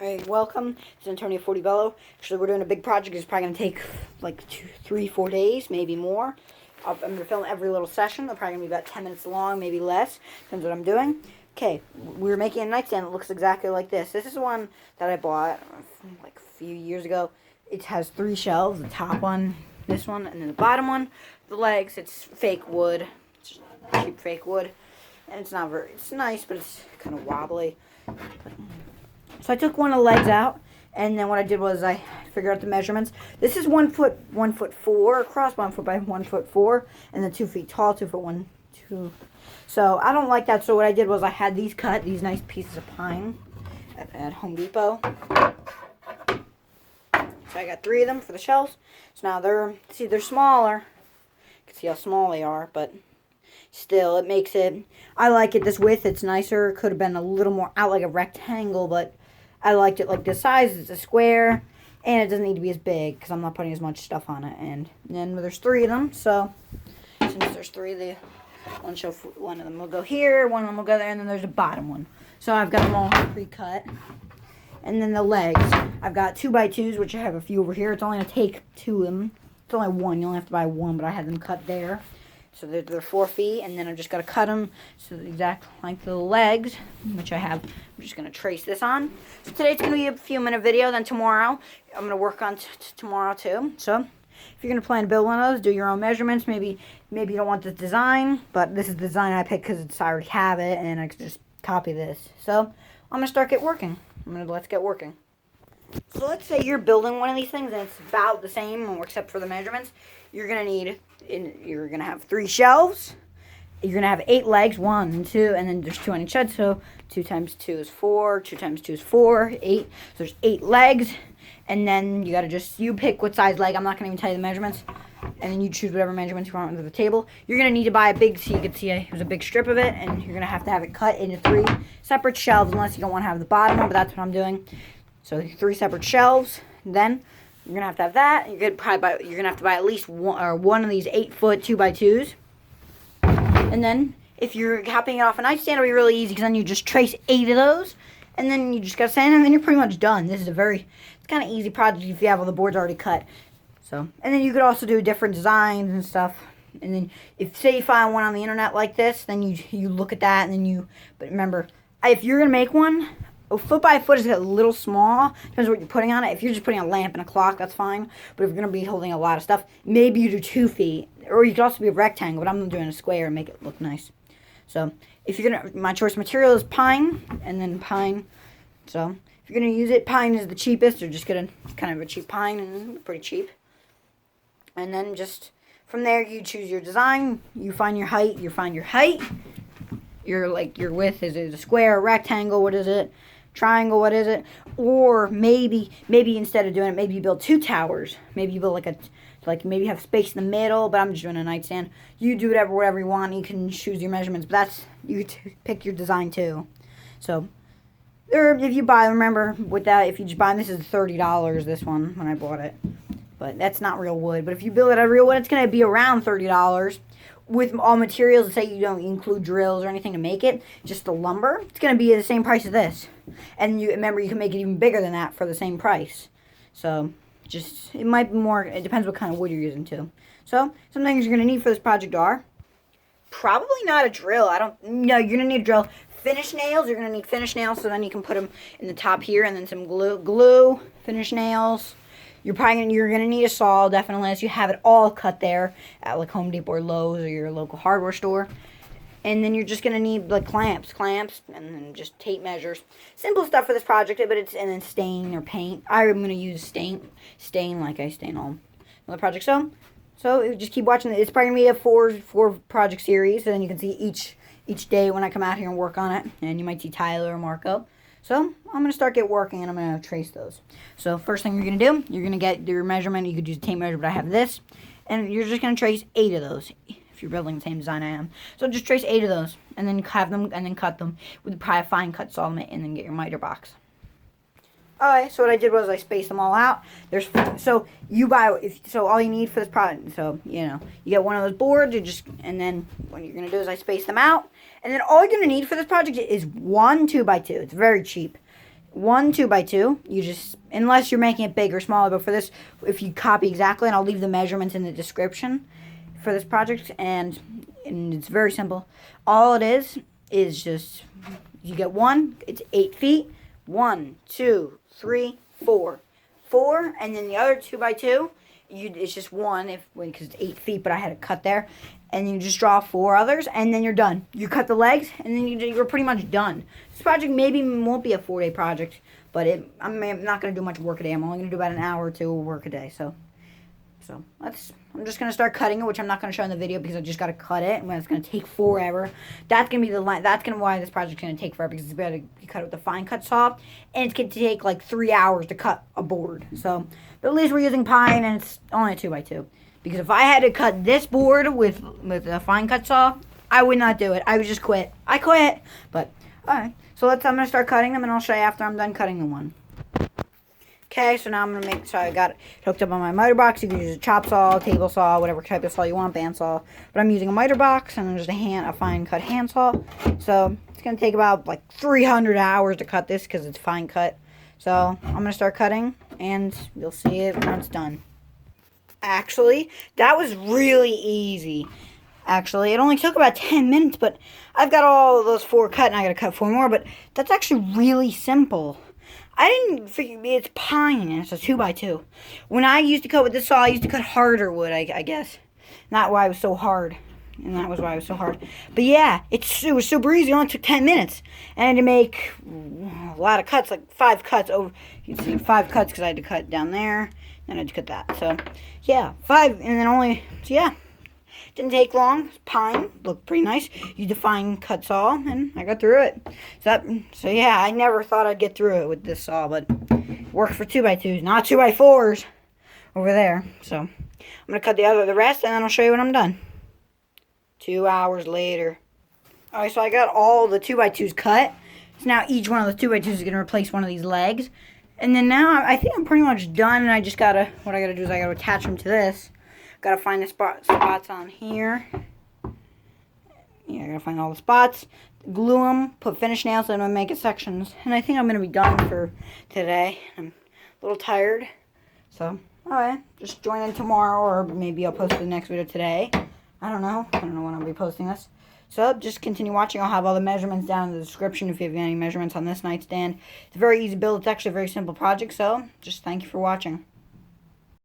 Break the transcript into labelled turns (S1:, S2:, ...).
S1: Alright, welcome. It's Antonio Fortibello. Actually, we're doing a big project. It's probably going to take like 2, 3, 4 days, maybe more. I'm going to film every little session. They're probably going to be about 10 minutes long, maybe less. Depends what I'm doing. Okay, we're making a nightstand that looks exactly like this. This is one that I bought like a few years ago. It has 3 shelves. The top one, this one, and then the bottom one. The legs, it's fake wood. It's cheap fake wood. And it's not very, it's nice, but it's kind of wobbly. So I took one of the legs out, and then what I did was I figured out the measurements. This is 1 foot, 1'4" across, 1 foot by 1'4", and then 2 feet tall, 2 foot 1, 2. So I don't like that. So what I did was I had these cut, these nice pieces of pine at Home Depot. So I got 3 of them for the shelves. So now they're smaller. You can see how small they are, but still it makes it. I like it this width. It's nicer. It could have been a little more out like a rectangle, but I liked it like this size. It's a square, and it doesn't need to be as big because I'm not putting as much stuff on it. And then there's 3 of them, so since there's 3, one of them will go here, one of them will go there, and then there's a bottom one. So I've got them all pre-cut. And then the legs, I've got 2x2s, which I have a few over here. It's only going to take 2 of them. It's only 1. You only have to buy 1, but I had them cut there. So they're 4 feet, and then I'm just going to cut them so the exact length of the legs, which I have. I'm just going to trace this on. So today it's going to be a few minute video. Then tomorrow I'm going to work on tomorrow too. So if you're going to plan to build one of those, do your own measurements. Maybe you don't want this design, but this is the design I picked because I already have it, and I can just copy this. So I'm going to start working. Let's get working. So let's say you're building one of these things and it's about the same except for the measurements. You're going to have 3 shelves. You're going to have 8 legs, 1 and 2, and then there's 2 on each side. So 2 times 2 is 4, 2 times 2 is 4, 8. So there's 8 legs, and then you pick what size leg. I'm not going to even tell you the measurements. And then you choose whatever measurements you want under the table. You're going to need to buy so you can see there's a big strip of it, and you're going to have it cut into 3 separate shelves unless you don't want to have the bottom one, but that's what I'm doing. So 3 separate shelves. Then you're going to have that. You're going to have to buy at least one of these 8-foot 2x2s. And then if you're capping it off a nightstand, it'll be really easy because then you just trace 8 of those. And then you just got to sand, and then you're pretty much done. This is it's kind of easy project if you have all the boards already cut. So, and then you could also do different designs and stuff. And then say you find one on the internet like this, then you look at that, and then but remember, if you're going to make one, a foot by foot is a little small. Depends what you're putting on it. If you're just putting a lamp and a clock, that's fine. But if you're going to be holding a lot of stuff, maybe you do 2 feet. Or you could also be a rectangle, but I'm doing a square and make it look nice. So, my choice material is pine, and then pine. So, if you're going to use it, pine is the cheapest. Or just get kind of a cheap pine, and pretty cheap. And then just from there, you choose your design. You find your height. Your width, is it a square, a rectangle? What is it? Triangle, what is it? Or maybe instead of doing it, maybe you build 2 towers. Maybe you build maybe you have space in the middle, but I'm just doing a nightstand. You do whatever you want. You can choose your measurements, but you pick your design too. So if you buy, remember with that, if you just buy this is $30. This one when I bought it, but that's not real wood. But if you build it out of real wood, it's gonna be around $30. With all materials, say you don't include drills or anything to make it, just the lumber, it's going to be the same price as this. And remember, you can make it even bigger than that for the same price. So, it might be more, it depends what kind of wood you're using too. So, some things you're going to need for this project are, probably not a drill. No, you're going to need a drill. Finish nails, you're going to need finish nails, so then you can put them in the top here, and then some glue, finish nails. You're gonna need a saw, definitely, unless you have it all cut there at like Home Depot or Lowe's or your local hardware store. And then you're just gonna need like clamps, and then just tape measures. Simple stuff for this project, but and then stain or paint. I'm gonna use stain like I stain all other projects. So just keep watching. It's probably gonna be a four project series, and then you can see each day when I come out here and work on it, and you might see Tyler or Marco. So, I'm going to start working, and I'm going to trace those. So, first thing you're going to do, you're going to get your measurement. You could use a tape measure, but I have this. And you're just going to trace 8 of those, if you're building the same design I am. So, just trace 8 of those, and then cut them with probably a fine cut saw, and then get your miter box. Alright, so what I did was I spaced them all out. So all you need for this project, you get one of those boards, and then what you're going to do is I space them out. And then all you're going to need for this project is 1 2x2. It's very cheap. one 2x2. You just, unless you're making it big or smaller, but for this, if you copy exactly, and I'll leave the measurements in the description for this project, and it's very simple. All it is just, you get one, it's 8 feet, 1, 2, 3, 4, 4, and then the other 2x2, it's just one, because it's 8 feet, but I had to cut there, and you just draw 4 others, and then you're done. You cut the legs, and then you're pretty much done. This project maybe won't be a 4-day project, but I'm not going to do much work a day. I'm only going to do about an hour or 2 of work a day. So I'm just going to start cutting it, which I'm not going to show in the video because I just got to cut it, and it's going to take forever. That's going to be the line. That's going to why this project's going to take forever, because it's better to cut it with the fine cut saw, and it's going to take like 3 hours to cut a board. So, but at least we're using pine, and it's only a 2x2. Because if I had to cut this board with a fine cut saw, I would not do it. I would just quit. I quit. But alright, so I'm gonna start cutting them, and I'll show you after I'm done cutting the one. Okay, so now I'm gonna make. So I got it hooked up on my miter box. You can use a chop saw, table saw, whatever type of saw you want, bandsaw. But I'm using a miter box and then just a fine cut hand saw. So it's gonna take about like 300 hours to cut this because it's fine cut. So I'm gonna start cutting, and you'll see it when it's done. Actually, that was really easy. Actually, it only took about 10 minutes, but I've got all of those 4 cut, and I gotta cut 4 more, but that's actually really simple. I didn't figure, it's pine, and it's a 2x2. When I used to cut with this saw, I used to cut harder wood, I guess. Not why it was so hard. And that was why it was so hard. But yeah, it was super easy. It only took 10 minutes. And I had to make a lot of cuts, like 5 cuts over. You can see 5 cuts because I had to cut down there. Then I had to cut that. So, yeah, 5. And then so yeah. Didn't take long. Pine. Looked pretty nice. Used a fine cut saw. And I got through it. So yeah, I never thought I'd get through it with this saw. But it worked for 2x2s. Not 2x4s over there. So, I'm going to cut the rest. And then I'll show you when I'm done. 2 hours later. Alright, so I got all the 2x2s cut. So now each one of the 2x2s is going to replace one of these legs. And then now I think I'm pretty much done. And I just got to, what I got to do is I got to attach them to this. Got to find the spots on here. Yeah, I got to find all the spots. Glue them, put finish nails, and I'm make it sections. And I think I'm going to be done for today. I'm a little tired. So, alright, just join in tomorrow, or maybe I'll post the next video today. I don't know when I'll be posting this. So, just continue watching. I'll have all the measurements down in the description if you have any measurements on this nightstand. It's a very easy build. It's actually a very simple project. So, just thank you for watching.